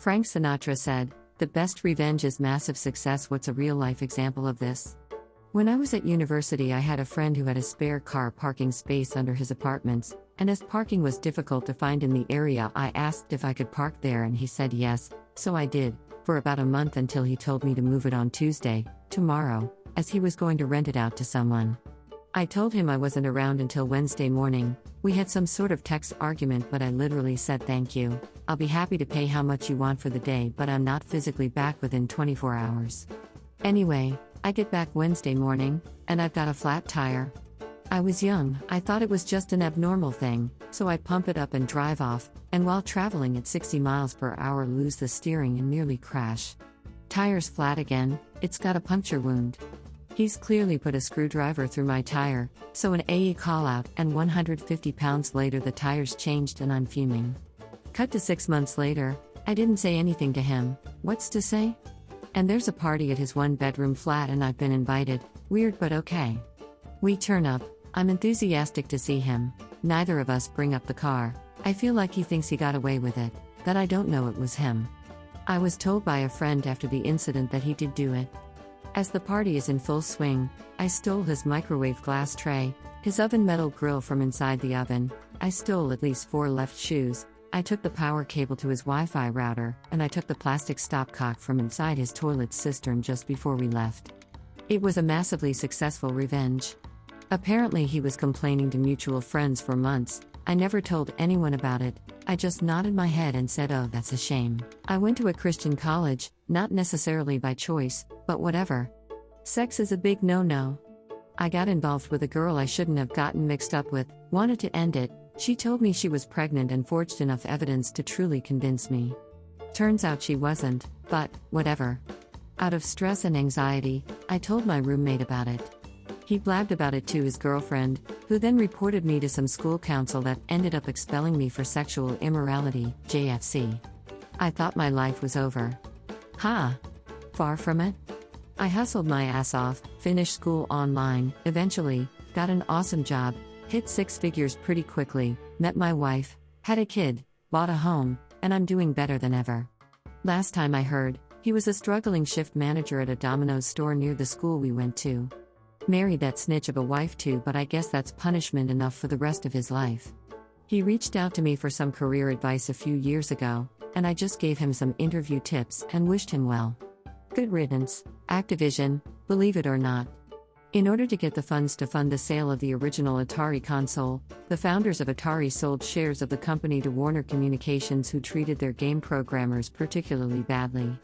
Frank Sinatra said, "The best revenge is massive success." What's a real-life example of this? When I was at university, I had a friend who had a spare car parking space under his apartments, and as parking was difficult to find in the area, I asked if I could park there and he said yes, so I did, for about a month until he told me to move it on Tuesday, tomorrow, as he was going to rent it out to someone. I told him I wasn't around until Wednesday morning. We had some sort of text argument, but I literally said thank you. I'll be happy to pay how much you want for the day, but I'm not physically back within 24 hours. Anyway, I get back Wednesday morning, and I've got a flat tire. I was young, I thought it was just an abnormal thing, so I pump it up and drive off, and while traveling at 60 miles per hour lose the steering and nearly crash. Tire's flat again, it's got a puncture wound. He's clearly put a screwdriver through my tire, so an AE call out, and 150 pounds later the tire's changed and I'm fuming. Cut to 6 months later, I didn't say anything to him. What's to say? And there's a party at his one-bedroom flat and I've been invited. Weird but okay. We turn up, I'm enthusiastic to see him. Neither of us bring up the car. I feel like he thinks he got away with it, that I don't know it was him. I was told by a friend after the incident that he did do it. As the party is in full swing, I stole his microwave glass tray, his oven metal grill from inside the oven, I stole at least 4 left shoes, I took the power cable to his Wi-Fi router, and I took the plastic stopcock from inside his toilet cistern just before we left. It was a massively successful revenge. Apparently he was complaining to mutual friends for months. I never told anyone about it, I just nodded my head and said, "Oh, that's a shame." I went to a Christian college, not necessarily by choice, but whatever. Sex is a big no-no. I got involved with a girl I shouldn't have gotten mixed up with, wanted to end it. She told me she was pregnant and forged enough evidence to truly convince me. Turns out she wasn't, but whatever. Out of stress and anxiety, I told my roommate about it. He blabbed about it to his girlfriend, who then reported me to some school council that ended up expelling me for sexual immorality, JFC. I thought my life was over. Far from it. I hustled my ass off, finished school online, eventually, got an awesome job, hit 6 figures pretty quickly, met my wife, had a kid, bought a home, and I'm doing better than ever. Last time I heard, he was a struggling shift manager at a Domino's store near the school we went to. Married that snitch of a wife too, but I guess that's punishment enough for the rest of his life. He reached out to me for some career advice a few years ago, and I just gave him some interview tips and wished him well. Good riddance, Activision, believe it or not. In order to get the funds to fund the sale of the original Atari console, the founders of Atari sold shares of the company to Warner Communications, who treated their game programmers particularly badly.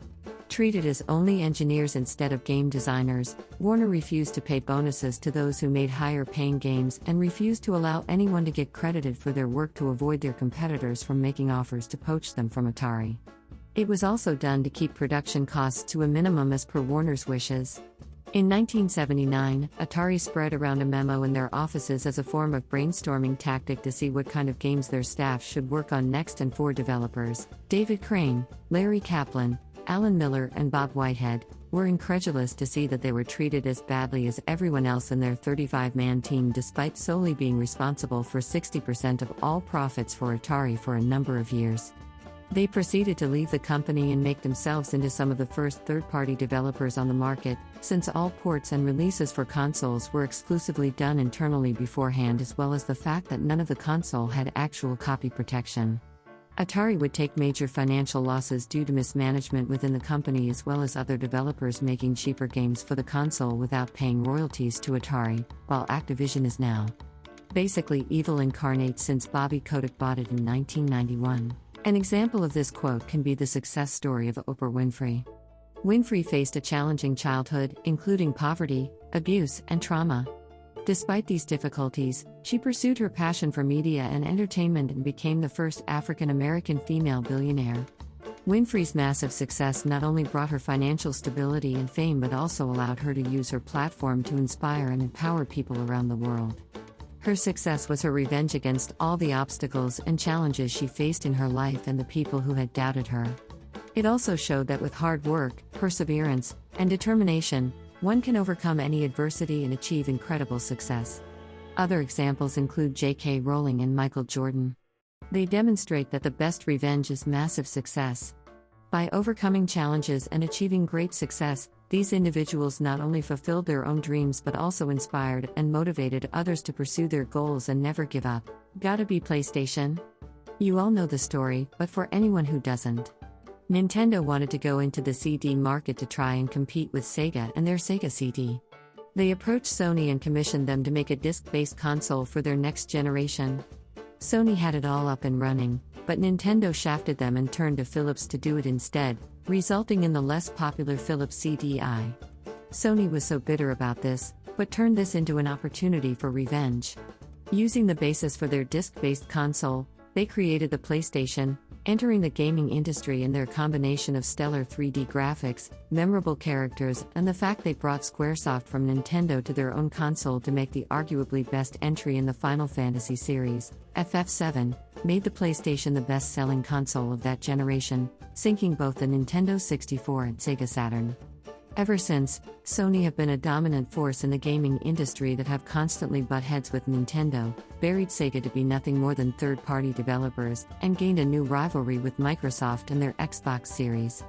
Treated as only engineers instead of game designers, Warner refused to pay bonuses to those who made higher-paying games and refused to allow anyone to get credited for their work to avoid their competitors from making offers to poach them from Atari. It was also done to keep production costs to a minimum as per Warner's wishes. In 1979, Atari spread around a memo in their offices as a form of brainstorming tactic to see what kind of games their staff should work on next, and 4 developers, David Crane, Larry Kaplan, Alan Miller, and Bob Whitehead, were incredulous to see that they were treated as badly as everyone else in their 35-man team, despite solely being responsible for 60% of all profits for Atari for a number of years. They proceeded to leave the company and make themselves into some of the first third-party developers on the market, since all ports and releases for consoles were exclusively done internally beforehand, as well as the fact that none of the console had actual copy protection. Atari would take major financial losses due to mismanagement within the company, as well as other developers making cheaper games for the console without paying royalties to Atari, while Activision is now basically evil incarnate since Bobby Kotick bought it in 1991. An example of this quote can be the success story of Oprah Winfrey. Winfrey faced a challenging childhood, including poverty, abuse, and trauma. Despite these difficulties, she pursued her passion for media and entertainment and became the first African American female billionaire. Winfrey's massive success not only brought her financial stability and fame, but also allowed her to use her platform to inspire and empower people around the world. Her success was her revenge against all the obstacles and challenges she faced in her life and the people who had doubted her. It also showed that with hard work, perseverance, and determination, one can overcome any adversity and achieve incredible success. Other examples include J.K. Rowling and Michael Jordan. They demonstrate that the best revenge is massive success. By overcoming challenges and achieving great success, these individuals not only fulfilled their own dreams but also inspired and motivated others to pursue their goals and never give up. Gotta be PlayStation? You all know the story, but for anyone who doesn't, Nintendo wanted to go into the CD market to try and compete with Sega and their Sega CD. They approached Sony and commissioned them to make a disc-based console for their next generation. Sony had it all up and running, but Nintendo shafted them and turned to Philips to do it instead, resulting in the less popular Philips CDI. Sony was so bitter about this, but turned this into an opportunity for revenge. Using the basis for their disc-based console, they created the PlayStation, entering the gaming industry in their combination of stellar 3D graphics, memorable characters, and the fact they brought Squaresoft from Nintendo to their own console to make the arguably best entry in the Final Fantasy series. FF7 made the PlayStation the best-selling console of that generation, sinking both the Nintendo 64 and Sega Saturn. Ever since, Sony have been a dominant force in the gaming industry that have constantly butt heads with Nintendo, buried Sega to be nothing more than third-party developers, and gained a new rivalry with Microsoft and their Xbox series.